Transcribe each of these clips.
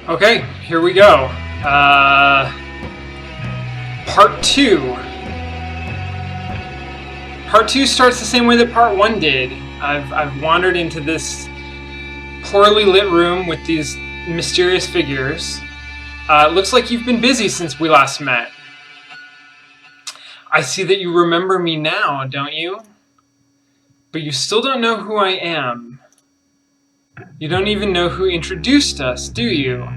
Okay, here we go. Part 2. Part 2 starts the same way that Part 1 did. I've wandered into this poorly lit room with these mysterious figures. It looks like you've been busy since we last met. I see that you remember me now, don't you? But you still don't know who I am. You don't even know who introduced us, do you?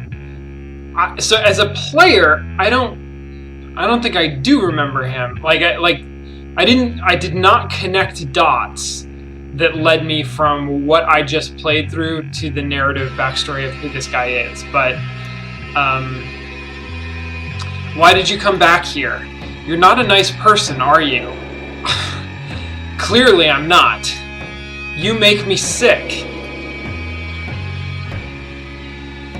So as a player, I don't think I do remember him. I did not connect dots that led me from what I just played through to the narrative backstory of who this guy is. But why did you come back here? You're not a nice person, are you? Clearly I'm not. You make me sick.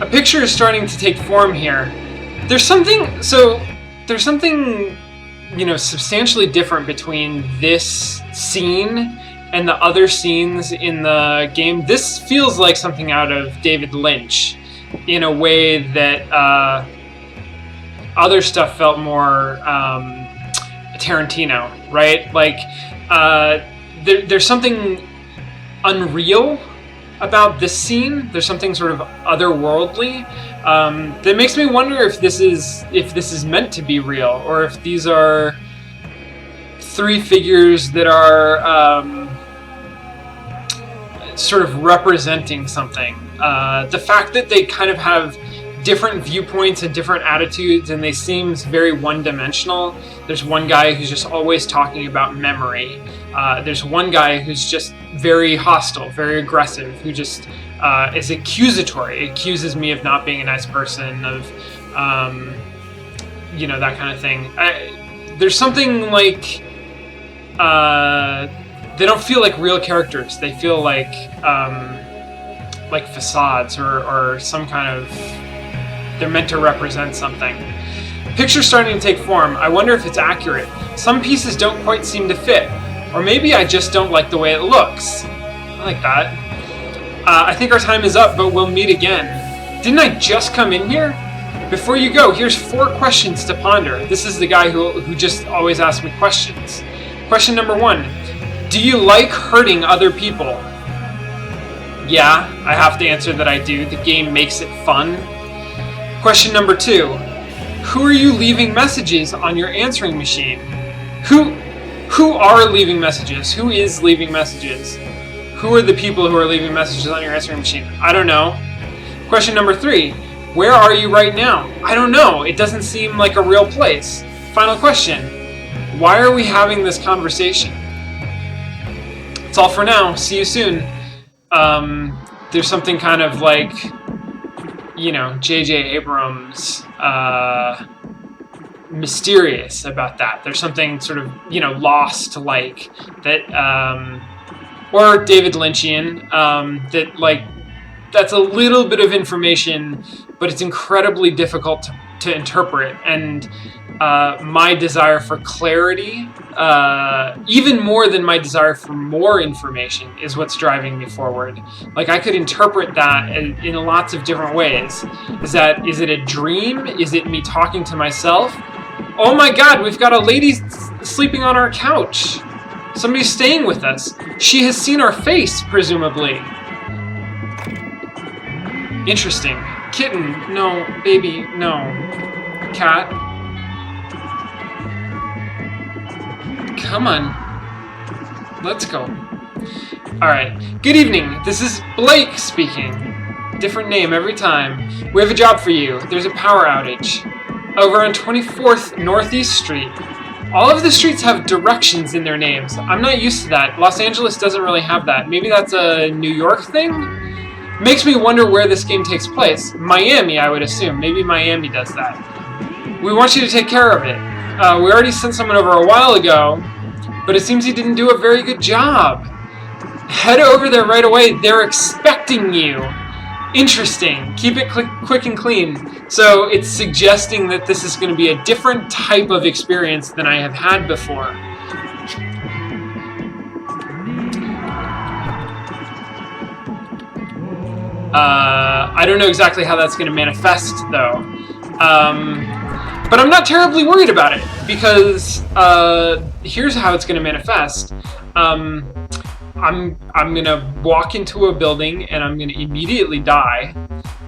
A picture is starting to take form here. There's something substantially different between this scene and the other scenes in the game. This feels like something out of David Lynch in a way that other stuff felt more Tarantino, right? There's something unreal about this scene. There's something sort of otherworldly that makes me wonder if this is meant to be real, or if these are three figures that are sort of representing something. The fact that they kind of have different viewpoints and different attitudes, and they seem very one-dimensional. There's one guy who's just always talking about memory. There's one guy who's just very hostile, very aggressive, who just is accusatory, accuses me of not being a nice person, of that kind of thing. There's something like they don't feel like real characters. They feel like facades or some kind of, they're meant to represent something. Picture's starting to take form. I wonder if it's accurate. Some pieces don't quite seem to fit. Or maybe I just don't like the way it looks. I like that. I think our time is up, but we'll meet again. Didn't I just come in here? Before you go, here's 4 questions to ponder. This is the guy who just always asks me questions. Question number 1. Do you like hurting other people? Yeah, I have to answer that I do. The game makes it fun. Question number 2. Who are you leaving messages on your answering machine? Who are leaving messages? Who is leaving messages? Who are the people who are leaving messages on your answering machine? I don't know. Question number 3. Where are you right now? I don't know. It doesn't seem like a real place. Final question. Why are we having this conversation? That's all for now. See you soon. There's something kind of like, J.J. Abrams, mysterious about that. There's something sort of, lost like that, or David Lynchian, that's a little bit of information, but it's incredibly difficult to interpret. And my desire for clarity, even more than my desire for more information, is what's driving me forward. Like, I could interpret that in lots of different ways. Is it a dream? Is it me talking to myself? Oh my god, we've got a lady sleeping on our couch. Somebody's staying with us. She has seen our face, presumably. Interesting. Kitten, no. Baby, no. Cat. Come on. Let's go. Alright. Good evening. This is Blake speaking. Different name every time. We have a job for you. There's a power outage. Over on 24th Northeast Street. All of the streets have directions in their names. I'm not used to that. Los Angeles doesn't really have that. Maybe that's a New York thing? Makes me wonder where this game takes place. Miami, I would assume. Maybe Miami does that. We want you to take care of it. We already sent someone over a while ago, but it seems he didn't do a very good job. Head over there right away. They're expecting you. Interesting. Keep it quick and clean. So it's suggesting that this is going to be a different type of experience than I have had before. I don't know exactly how that's going to manifest, though. But I'm not terribly worried about it, because here's how it's going to manifest. I'm gonna walk into a building and I'm gonna immediately die,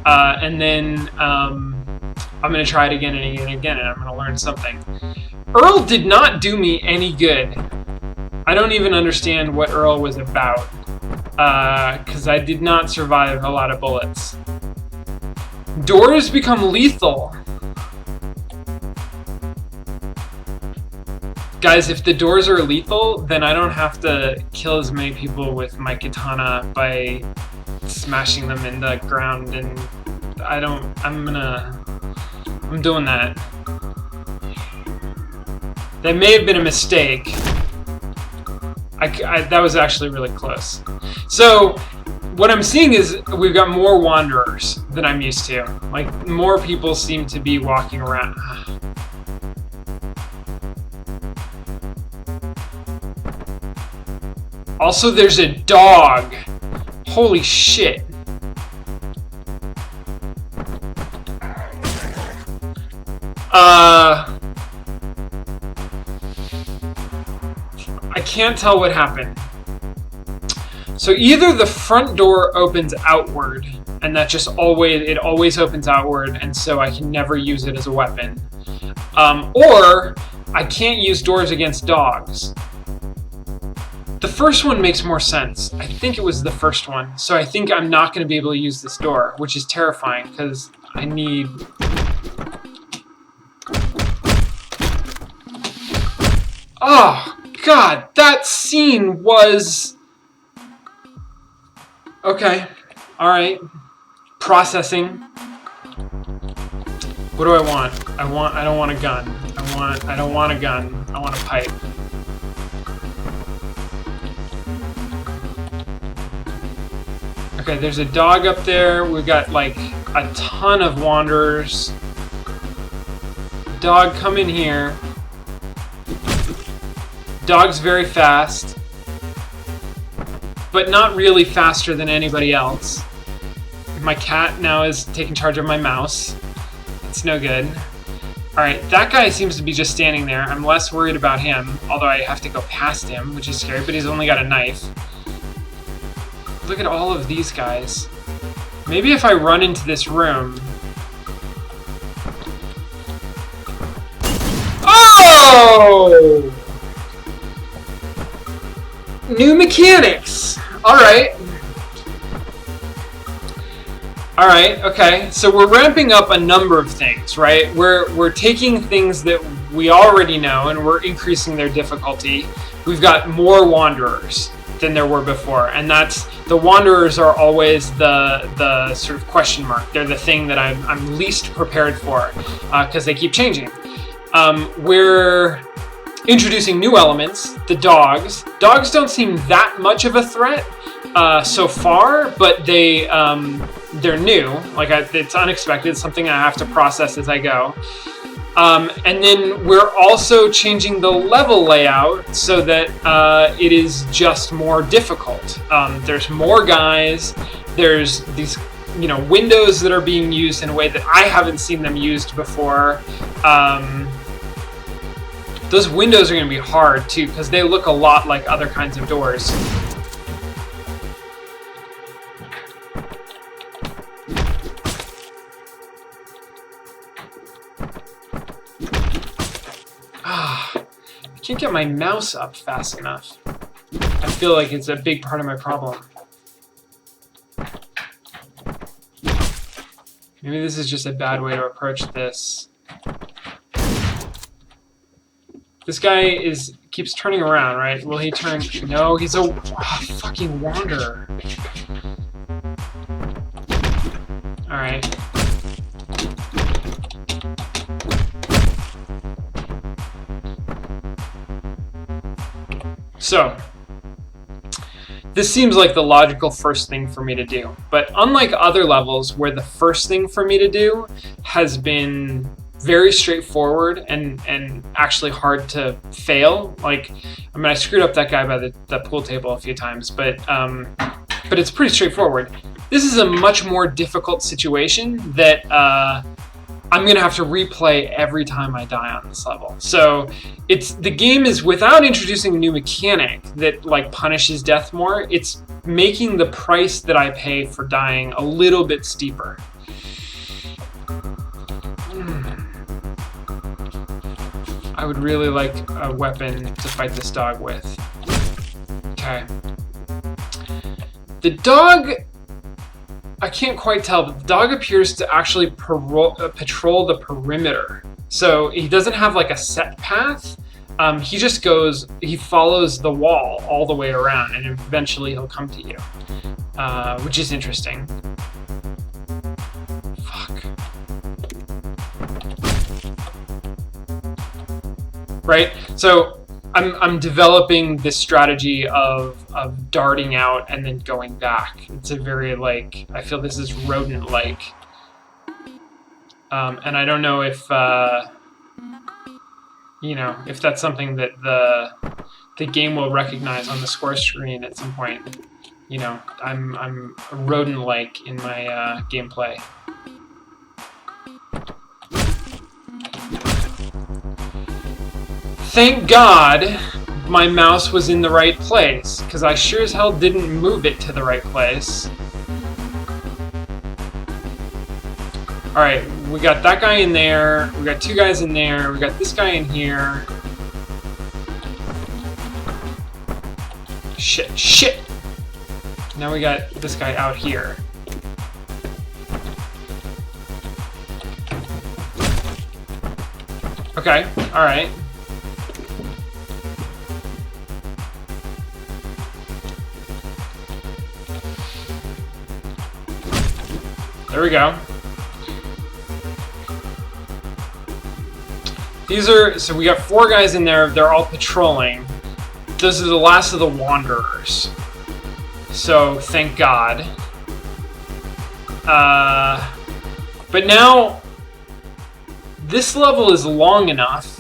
and then I'm gonna try it again and again and again, and I'm gonna learn something. Earl did not do me any good. I don't even understand what Earl was about, because I did not survive a lot of bullets. Doors become lethal. Guys, if the doors are lethal, then I don't have to kill as many people with my katana by smashing them in the ground, and I'm doing that. That may have been a mistake. That was actually really close. So, what I'm seeing is we've got more wanderers than I'm used to. Like, more people seem to be walking around. Also, there's a dog. Holy shit. I can't tell what happened. So either the front door opens outward, and that just always opens outward, and so I can never use it as a weapon. Or I can't use doors against dogs. The first one makes more sense. I think it was the first one. So I think I'm not going to be able to use this door, which is terrifying because I need... Oh, God, that scene was... Okay, alright. Processing. What do I want? I don't want a gun. I don't want a gun. I want a pipe. Okay, there's a dog up there. We've got like a ton of wanderers. Dog, come in here. Dog's very fast, but not really faster than anybody else. My cat now is taking charge of my mouse. It's no good. Alright, that guy seems to be just standing there. I'm less worried about him, although I have to go past him, which is scary, but he's only got a knife. Look at all of these guys. Maybe if I run into this room... Oh! New mechanics! Alright. Alright, okay. So we're ramping up a number of things, right? We're taking things that we already know and we're increasing their difficulty. We've got more wanderers than there were before, and that's... The wanderers are always the sort of question mark. They're the thing that I'm least prepared for, because they keep changing. We're introducing new elements, the dogs. Dogs don't seem that much of a threat so far, but they're new. Like it's unexpected, something I have to process as I go. And then we're also changing the level layout so that it is just more difficult. There's more guys. There's these, windows that are being used in a way that I haven't seen them used before. Those windows are going to be hard too because they look a lot like other kinds of doors. I can't get my mouse up fast enough. I feel like it's a big part of my problem. Maybe this is just a bad way to approach this. This guy keeps turning around, right? Will he turn? No, he's a fucking wanderer. Alright. So, this seems like the logical first thing for me to do. But unlike other levels where the first thing for me to do has been very straightforward and actually hard to fail. Like, I screwed up that guy by the pool table a few times, but but it's pretty straightforward. This is a much more difficult situation that I'm gonna have to replay every time I die on this level. So the game is, without introducing a new mechanic that like punishes death more, it's making the price that I pay for dying a little bit steeper. I would really like a weapon to fight this dog with. Okay. The dog, I can't quite tell, but the dog appears to actually patrol the perimeter. So he doesn't have like a set path. He just goes, he follows the wall all the way around, and eventually he'll come to you, which is interesting. Fuck. Right? So I'm developing this strategy of darting out and then going back. It's a very, like, I feel this is rodent-like. And I don't know if, you know, if that's something that the game will recognize on the score screen at some point. You know, I'm rodent-like in my gameplay. Thank God my mouse was in the right place, because I sure as hell didn't move it to the right place. Alright, we got that guy in there, we got two guys in there, we got this guy in here. Shit, shit! Now we got this guy out here. Okay, alright. There we go. These are, so we got 4 guys in there, they're all patrolling. Those are the last of the Wanderers. So, thank God. But now, this level is long enough,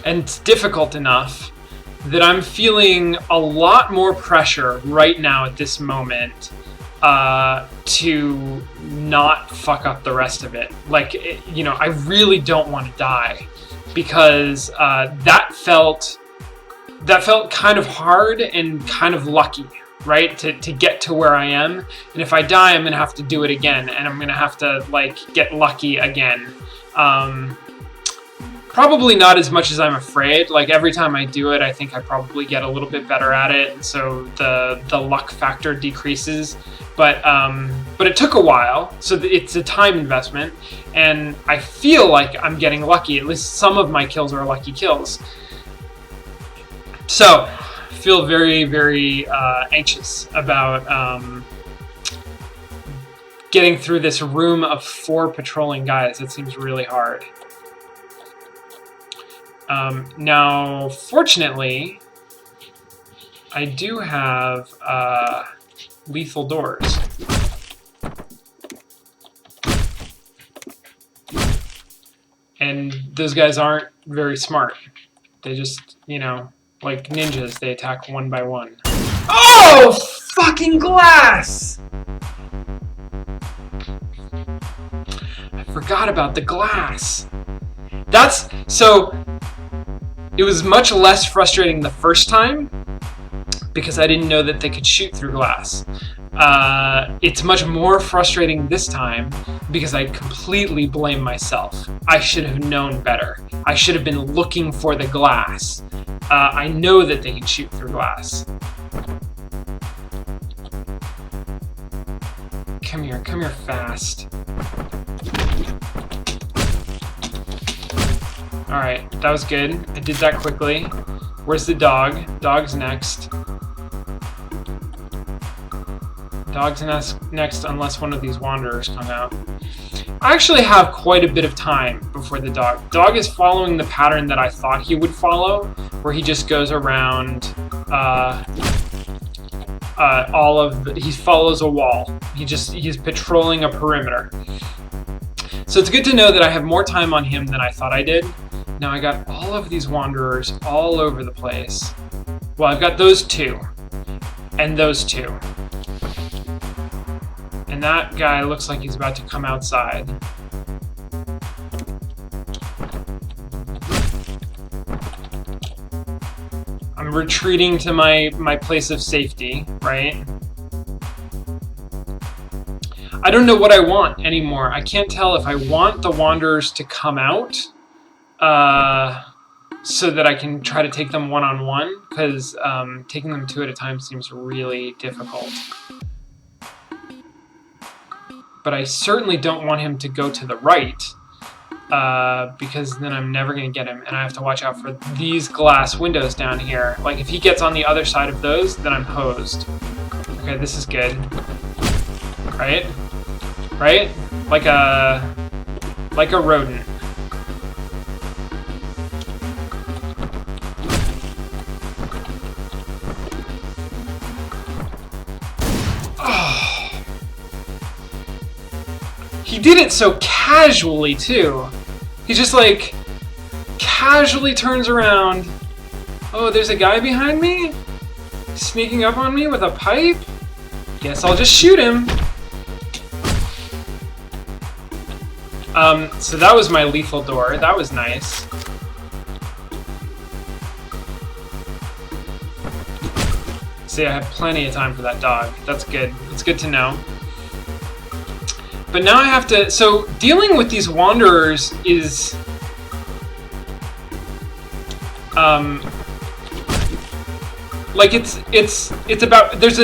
and it's difficult enough, that I'm feeling a lot more pressure right now at this moment to not fuck up the rest of it. Like, you know, I really don't want to die, because that felt kind of hard and kind of lucky, right? To get to where I am. And if I die, I'm gonna have to do it again, and I'm gonna have to, like, get lucky again. Probably not as much as I'm afraid. Like, every time I do it, I think I probably get a little bit better at it, and so the luck factor decreases. But it took a while, so it's a time investment, and I feel like I'm getting lucky. At least some of my kills are lucky kills. So, I feel very, very anxious about getting through this room of 4 patrolling guys. It seems really hard. Now, fortunately, I do have lethal doors. And those guys aren't very smart. They just, you know, like ninjas, they attack one by one. Oh, fucking glass! I forgot about the glass. That's, so, it was much less frustrating the first time, because I didn't know that they could shoot through glass. It's much more frustrating this time because I completely blame myself. I should have known better. I should have been looking for the glass. I know that they can shoot through glass. Come here fast. Alright, that was good. I did that quickly. Where's the dog? Dog's next. Dog's next unless one of these Wanderers come out. I actually have quite a bit of time before the dog. Dog is following the pattern that I thought he would follow, where he just goes around he follows a wall. He's patrolling a perimeter. So it's good to know that I have more time on him than I thought I did. Now I got all of these Wanderers all over the place. Well, I've got those 2. and those two. And that guy looks like he's about to come outside. I'm retreating to my place of safety, right? I don't know what I want anymore. I can't tell if I want the Wanderers to come out so that I can try to take them one-on-one, because taking them two at a time seems really difficult. But I certainly don't want him to go to the right, because then I'm never going to get him, and I have to watch out for these glass windows down here. Like, if he gets on the other side of those, then I'm hosed. Okay, this is good. Right? Right? Like a rodent. Oh. He did it so casually too. He just like casually turns around. Oh, there's a guy behind me? Sneaking up on me with a pipe? Guess I'll just shoot him. So that was my lethal door. That was nice. See, I have plenty of time for that dog. That's good. It's good to know. But now I have to... So, dealing with these Wanderers is... like, it's about... There's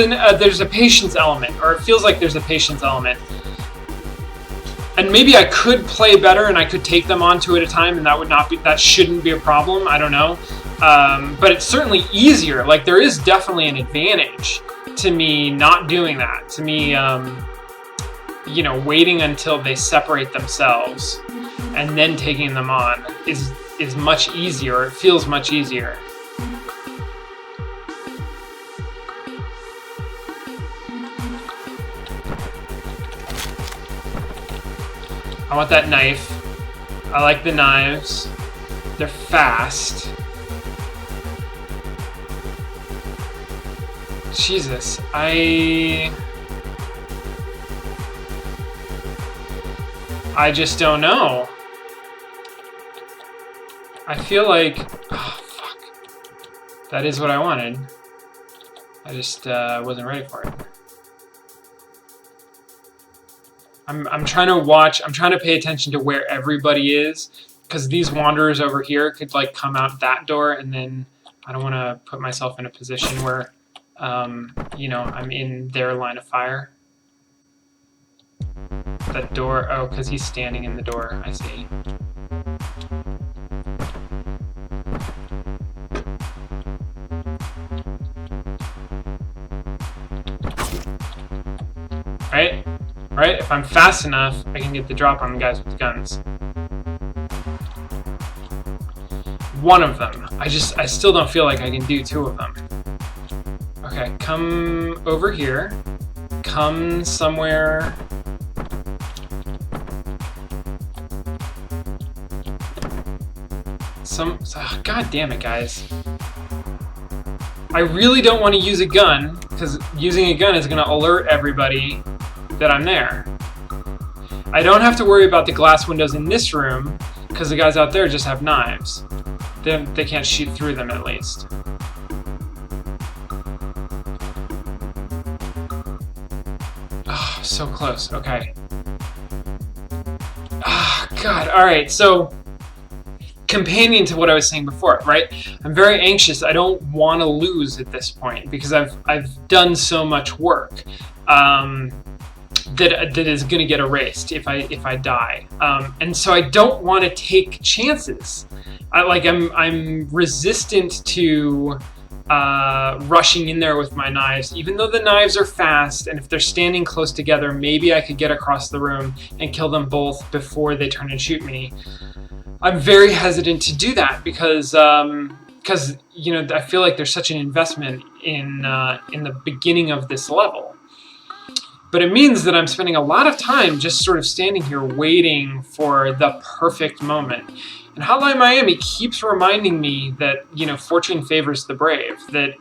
a patience element, or it feels like there's a patience element. And maybe I could play better and I could take them on two at a time, and that shouldn't be a problem. I don't know. But it's certainly easier. Like, there is definitely an advantage to me not doing that. To me, you know, waiting until they separate themselves and then taking them on is much easier. It feels much easier. I want that knife. I like the knives. They're fast. Jesus, I just don't know. I feel like... Oh, fuck. That is what I wanted. I just wasn't ready for it. I'm trying to watch, I'm trying to pay attention to where everybody is, because these Wanderers over here could like come out that door, and then I don't want to put myself in a position where, you know, I'm in their line of fire. That door, oh, because he's standing in the door, I see. Right? Right? If I'm fast enough, I can get the drop on the guys with the guns. One of them. I still don't feel like I can do two of them. Okay, come over here. Come somewhere. Oh, God damn it, guys. I really don't want to use a gun, because using a gun is going to alert everybody that I'm there. I don't have to worry about the glass windows in this room, because the guys out there just have knives. They can't shoot through them, at least. Oh, so close. Okay. Ah, oh, God. All right, so... companion to what I was saying before, right? I'm very anxious. I don't want to lose at this point, because I've done so much work that is going to get erased if I die, and so I don't want to take chances. I'm resistant to rushing in there with my knives, even though the knives are fast, and if they're standing close together, maybe I could get across the room and kill them both before they turn and shoot me. I'm very hesitant to do that because you know, I feel like there's such an investment in the beginning of this level. But it means that I'm spending a lot of time just sort of standing here waiting for the perfect moment. And And Hotline Miami keeps reminding me that, you know, fortune favors the brave, that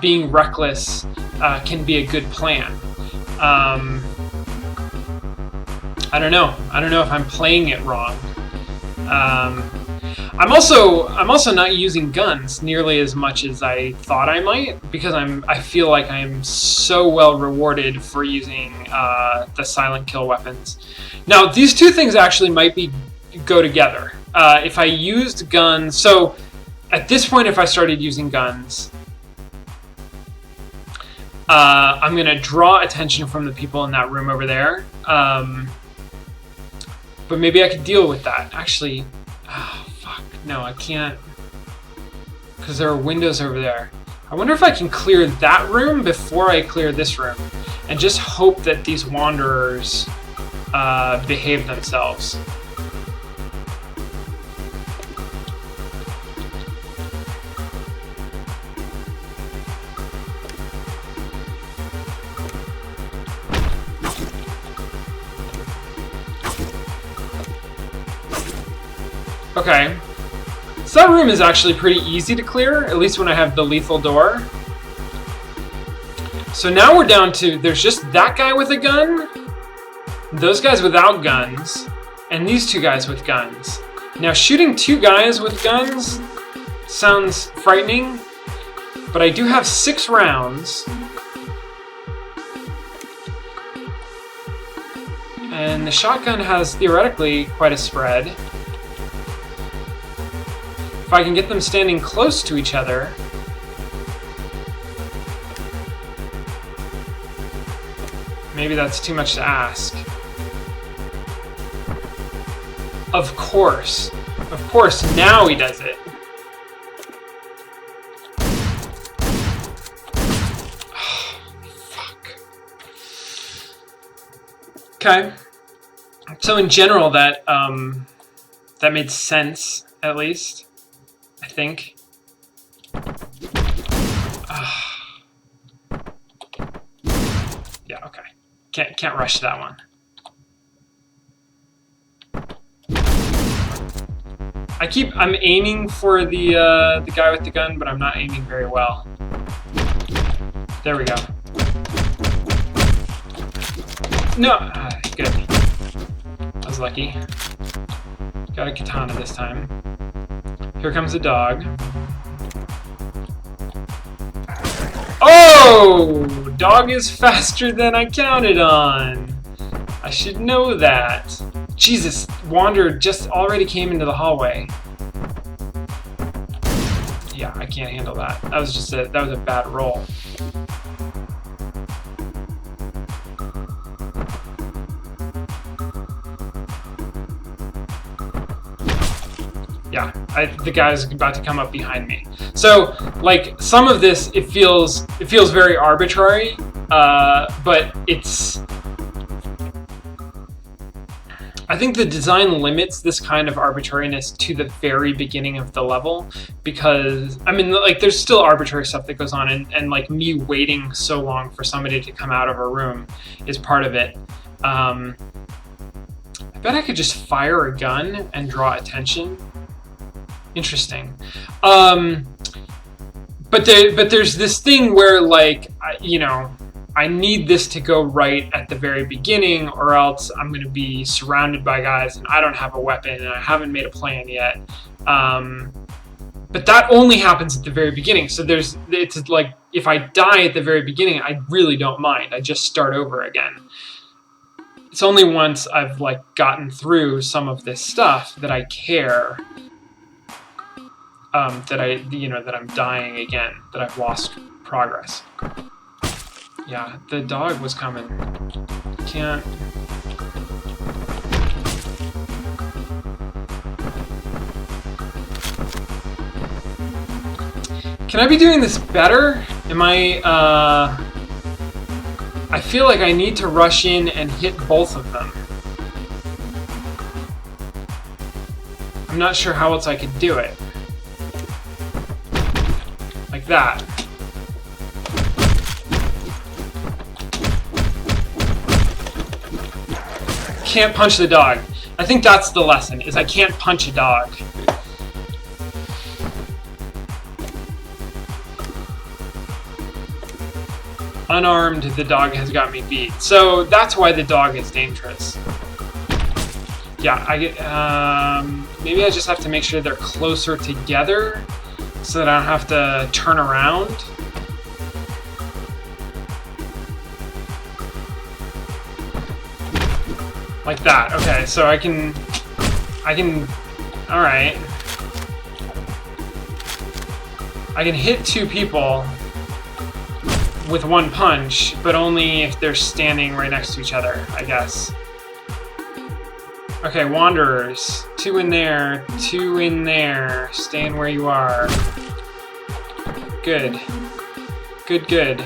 being reckless can be a good plan. I don't know. I don't know if I'm playing it wrong. I'm also not using guns nearly as much as I thought I might, because I feel like I'm so well rewarded for using the silent kill weapons. Now, these two things actually might go together. If I used guns, so at this point, if I started using guns, I'm gonna draw attention from the people in that room over there. But maybe I could deal with that. Actually, oh, fuck, no, I can't, because there are windows over there. I wonder if I can clear that room before I clear this room, and just hope that these wanderers behave themselves. Okay, so that room is actually pretty easy to clear, at least when I have the lethal door. So now we're down to, there's just that guy with a gun, those guys without guns, and these two guys with guns. Now shooting two guys with guns sounds frightening, but I do have 6 rounds. And the shotgun has theoretically quite a spread. If I can get them standing close to each other, maybe that's too much to ask. Of course, now he does it. Oh, fuck. Okay. So in general, that made sense, at least. I think. Yeah, okay. Can't rush that one. I'm aiming for the guy with the gun, but I'm not aiming very well. There we go. No, good. I was lucky. Got a katana this time. Here comes the dog. Oh! Dog is faster than I counted on. I should know that. Jesus, Wander just already came into the hallway. Yeah, I can't handle that. That was a bad roll. Yeah, the guy's about to come up behind me. So, like, some of this, it feels very arbitrary, but it's... I think the design limits this kind of arbitrariness to the very beginning of the level, because, I mean, like, there's still arbitrary stuff that goes on, and like, me waiting so long for somebody to come out of a room is part of it. I bet I could just fire a gun and draw attention. Interesting. But there's this thing where, like, you know, I need this to go right at the very beginning, or else I'm going to be surrounded by guys and I don't have a weapon and I haven't made a plan yet. But that only happens at the very beginning. So it's like, if I die at the very beginning, I really don't mind. I just start over again. It's only once I've, like, gotten through some of this stuff that I care. That I'm dying again, that I've lost progress. Yeah, the dog was coming. Can't... Can I be doing this better? Am I feel like I need to rush in and hit both of them. I'm not sure how else I could do it. Like that. Can't punch the dog. I think that's the lesson, is I can't punch a dog. Unarmed, the dog has got me beat. So that's why the dog is dangerous. Yeah, I get. Maybe I just have to make sure they're closer together so that I don't have to turn around. Like that. Okay, so I can. All right. I can hit 2 people with 1 punch, but only if they're standing right next to each other, I guess. Okay, Wanderers. 2 in there, 2 in there. Stand where you are. Good. Good, good.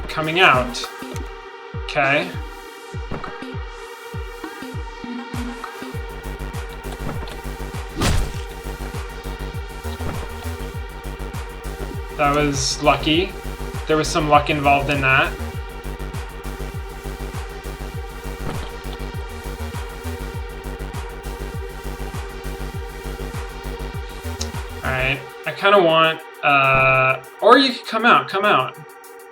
Coming out. Okay. That was lucky. There was some luck involved in that. Alright. I kind of want... or you could come out.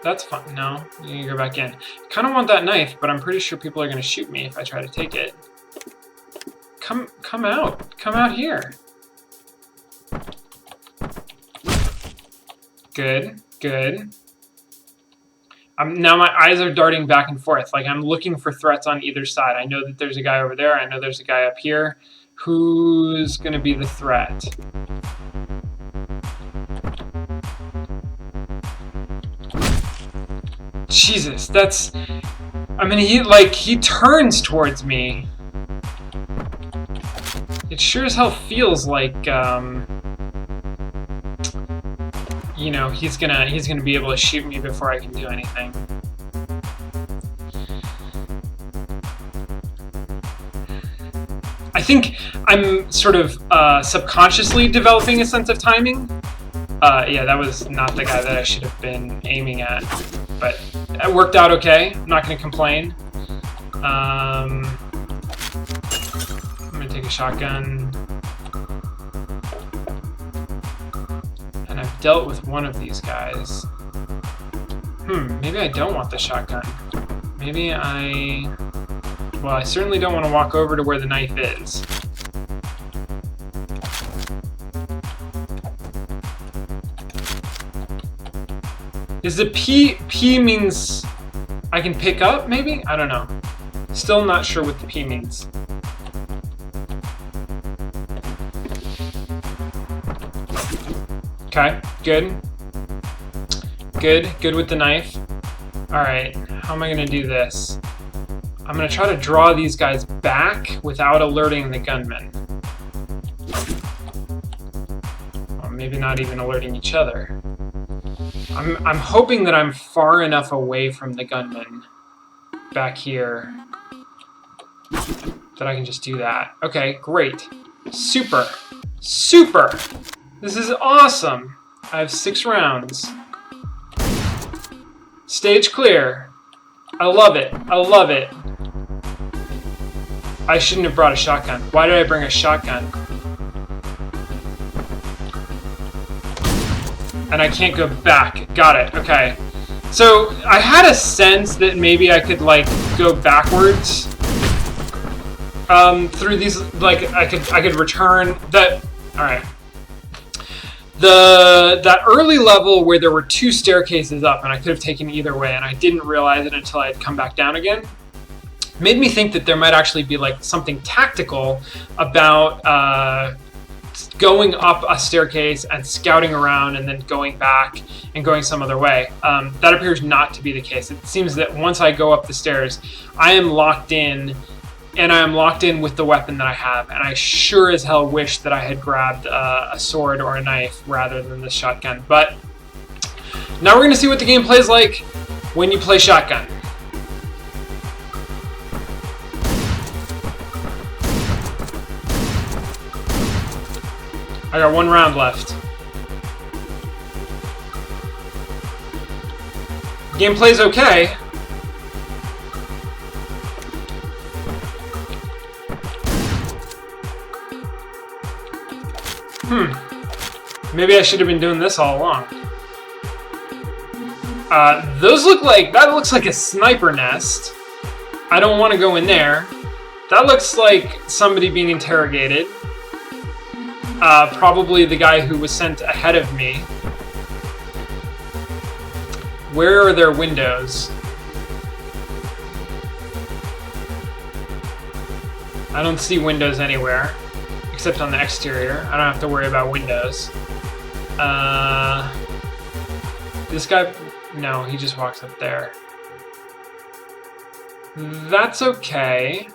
That's fine. No, you can go back in. Kind of want that knife, but I'm pretty sure people are going to shoot me if I try to take it. Come out. Come out here. Good, good. Now my eyes are darting back and forth. Like I'm looking for threats on either side. I know that there's a guy over there. I know there's a guy up here. Who's going to be the threat? Jesus, that's... I mean, he turns towards me. It sure as hell feels like, you know, he's gonna be able to shoot me before I can do anything. I think I'm sort of subconsciously developing a sense of timing. Yeah, that was not the guy that I should have been aiming at, but it worked out okay. I'm not going to complain. I'm going to take a shotgun. And I've dealt with one of these guys. Maybe I don't want the shotgun. Maybe I... Well, I certainly don't want to walk over to where the knife is. Is the P means I can pick up, maybe? I don't know. Still not sure what the P means. Okay, good. Good with the knife. Alright, how am I going to do this? I'm going to try to draw these guys back without alerting the gunman. Or maybe not even alerting each other. I'm hoping that I'm far enough away from the gunman back here that I can just do that. Okay, great. Super. Super! This is awesome! I have 6 rounds. Stage clear. I love it. I love it. I shouldn't have brought a shotgun. Why did I bring a shotgun? And I can't go back. Got it. Okay. So I had a sense that maybe I could like go backwards through these. Like I could return that. All right. That early level where there were 2 staircases up and I could have taken either way, and I didn't realize it until I had come back down again, made me think that there might actually be like something tactical about going up a staircase and scouting around and then going back and going some other way. That appears not to be the case. It seems that once I go up the stairs, I am locked in, and I am locked in with the weapon that I have, and I sure as hell wish that I had grabbed a sword or a knife rather than the shotgun. But now we're going to see what the game plays like when you play shotgun. I got 1 round left. Gameplay's okay. Maybe I should have been doing this all along. Those look like, that looks like a sniper nest. I don't want to go in there. That looks like somebody being interrogated. Probably the guy who was sent ahead of me. Where are their windows? I don't see windows anywhere, except on the exterior. I don't have to worry about windows. This guy, no, he just walks up there. That's okay.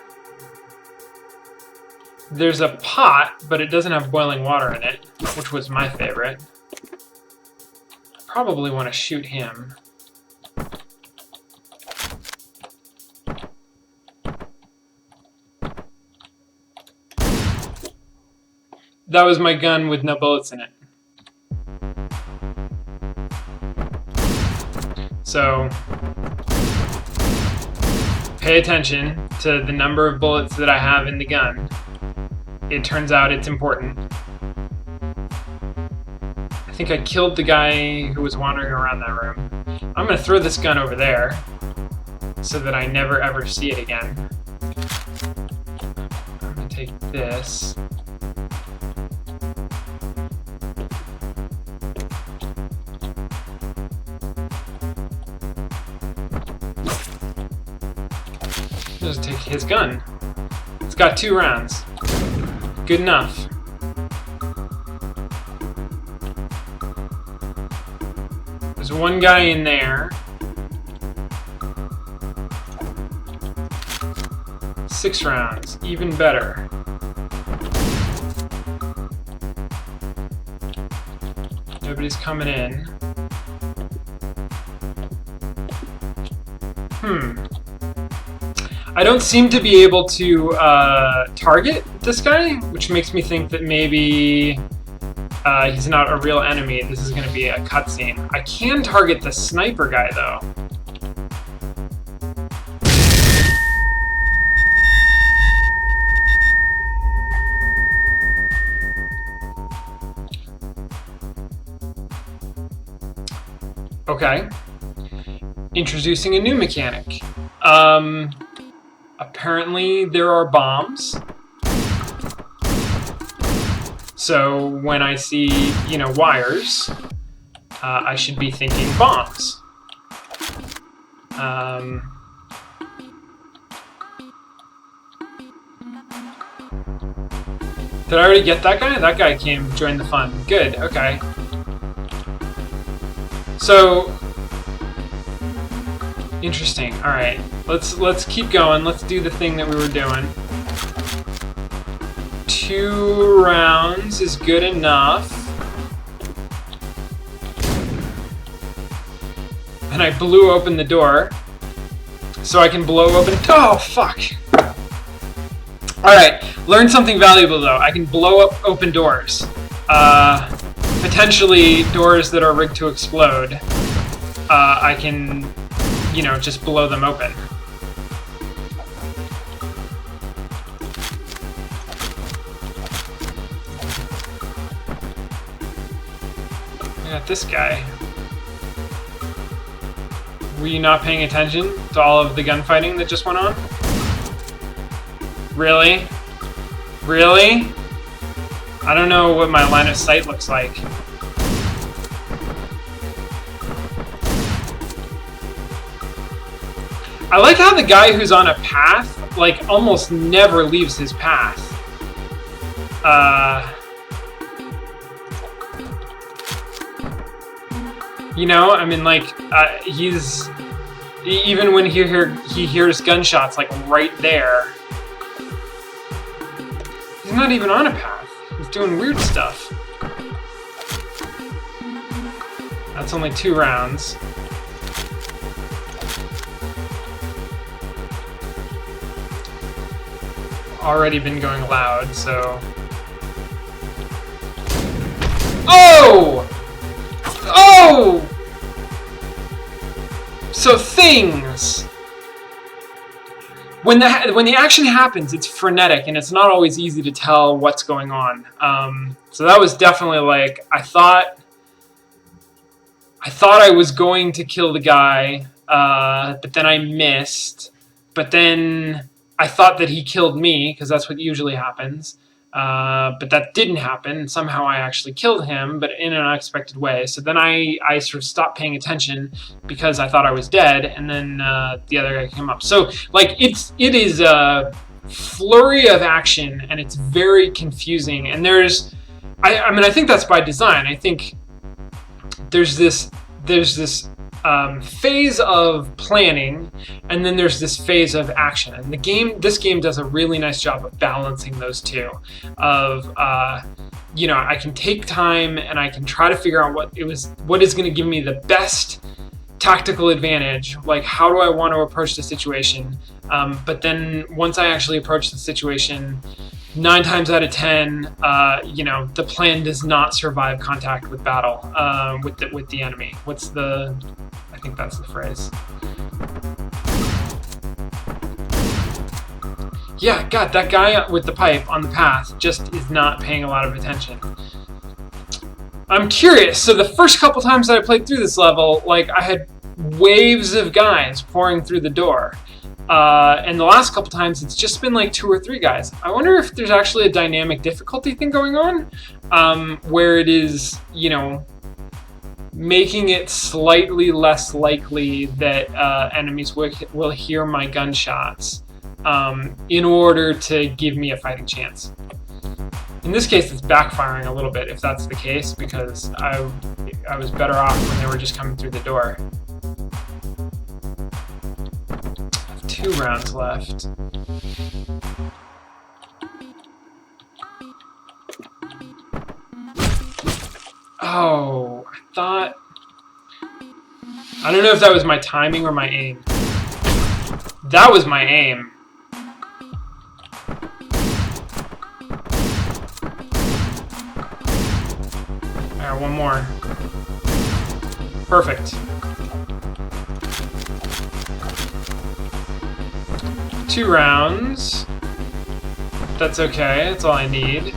There's a pot, but it doesn't have boiling water in it, which was my favorite. I probably want to shoot him. That was my gun with no bullets in it. So, pay attention to the number of bullets that I have in the gun. It turns out it's important. I think I killed the guy who was wandering around that room. I'm gonna throw this gun over there so that I never ever see it again. I'm gonna take this. Just take his gun. It's got 2 rounds. Good enough. There's one guy in there. 6 rounds, even better. Nobody's coming in. I don't seem to be able to target this guy, which makes me think that maybe he's not a real enemy. This is going to be a cutscene. I can target the sniper guy, though. Okay. Introducing a new mechanic. Apparently there are bombs. So when I see, you know, wires, I should be thinking bombs. Did I already get that guy? That guy came, joined the fun. Good, okay. So, interesting. All right, let's keep going. Let's do the thing that we were doing. 2 rounds is good enough. And I blew open the door, so I can blow open. Oh fuck! All right, learn something valuable though. I can blow up open doors. Potentially doors that are rigged to explode. I can, you know, just blow them open. I got this guy. Were you not paying attention to all of the gunfighting that just went on? Really? Really? I don't know what my line of sight looks like. I like how the guy who's on a path, like, almost never leaves his path. You know, I mean, like, he's... Even when he hears gunshots, like, right there. He's not even on a path. He's doing weird stuff. That's only 2 rounds. Already been going loud, so... Oh! Oh! So things! When the action happens, it's frenetic, and it's not always easy to tell what's going on. So that was definitely like, I thought I thought I was going to kill the guy, but then I missed. But then I thought that he killed me, because that's what usually happens. But that didn't happen. Somehow I actually killed him, but in an unexpected way. So then I sort of stopped paying attention because I thought I was dead, and then the other guy came up. So like it is a flurry of action, and it's very confusing. And I mean, I think that's by design. I think there's this phase of planning, and then there's this phase of action. And this game does a really nice job of balancing those two. Of you know, I can take time and I can try to figure out what is going to give me the best tactical advantage. Like, how do I want to approach the situation? But then once I actually approach the situation, 9 times out of 10, you know, the plan does not survive contact with battle with the enemy. I think that's the phrase. Yeah, God, that guy with the pipe on the path just is not paying a lot of attention. I'm curious. So the first couple times that I played through this level, like, I had waves of guys pouring through the door. And the last couple times, it's just been like 2 or 3 guys. I wonder if there's actually a dynamic difficulty thing going on, where it is, you know, making it slightly less likely that enemies will hear my gunshots in order to give me a fighting chance. In this case, it's backfiring a little bit if that's the case, because I was better off when they were just coming through the door. 2 rounds left. Oh, I don't know if that was my timing or my aim. That was my aim. Alright, one more. Perfect. 2 rounds. That's okay, that's all I need.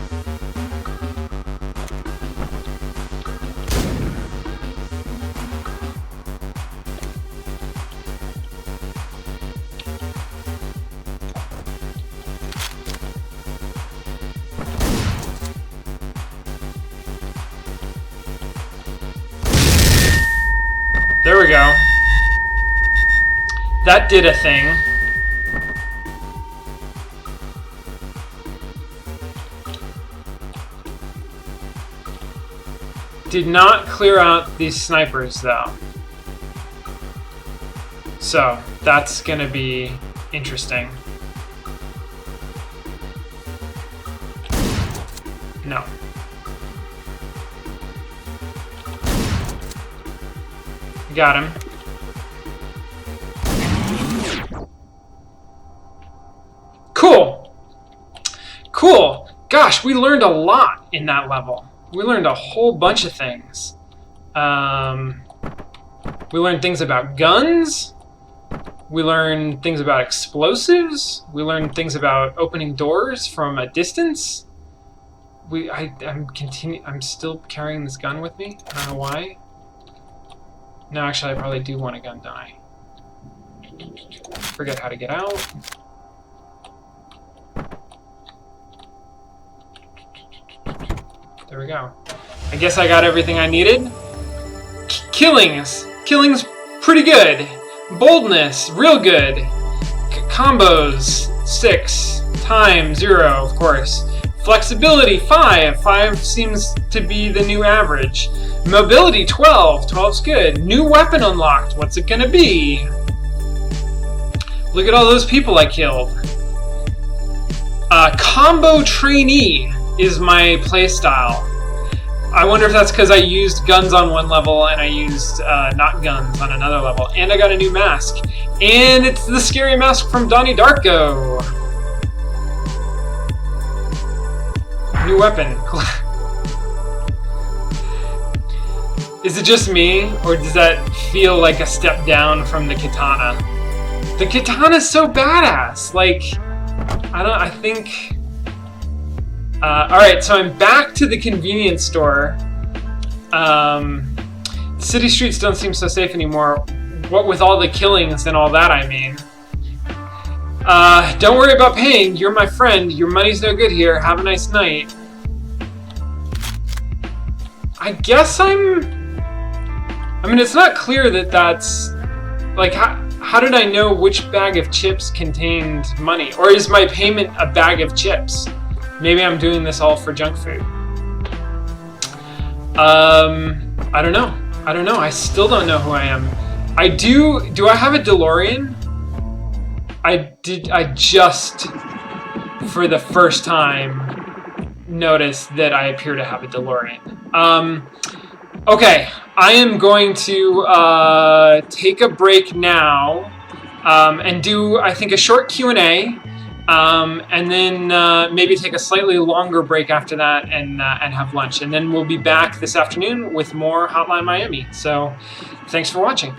There we go. That did a thing. Did not clear out these snipers, though. So, that's gonna be interesting. No. Got him. Cool. Cool. Gosh, we learned a lot in that level. We learned a whole bunch of things. We learned things about guns. We learned things about explosives. We learned things about opening doors from a distance. I'm still carrying this gun with me. I don't know why. No, actually, I probably do want a gun, don't I? Forget how to get out. There we go. I guess I got everything I needed. Killings. Killings, pretty good. Boldness, real good. Combos, 6. Time, 0, of course. Flexibility, 5. 5 seems to be the new average. Mobility, 12. 12's good. New weapon unlocked. What's it gonna be? Look at all those people I killed. Combo trainee is my playstyle. I wonder if that's because I used guns on one level and I used not guns on another level. And I got a new mask. And it's the scary mask from Donnie Darko. New weapon. Is it just me, or does that feel like a step down from the katana? The katana's so badass. Like, I think... Alright, so I'm back to the convenience store. City streets don't seem so safe anymore. What with all the killings and all that, I mean. Don't worry about paying. You're my friend. Your money's no good here. Have a nice night. I guess I mean, it's not clear that that's... Like, how did I know which bag of chips contained money? Or is my payment a bag of chips? Maybe I'm doing this all for junk food. I don't know. I still don't know who I am. Do I have a DeLorean? I just, for the first time, noticed that I appear to have a DeLorean. Okay, I am going to take a break now and do, I think, a short Q&A, and then maybe take a slightly longer break after that and have lunch. And then we'll be back this afternoon with more Hotline Miami. So thanks for watching.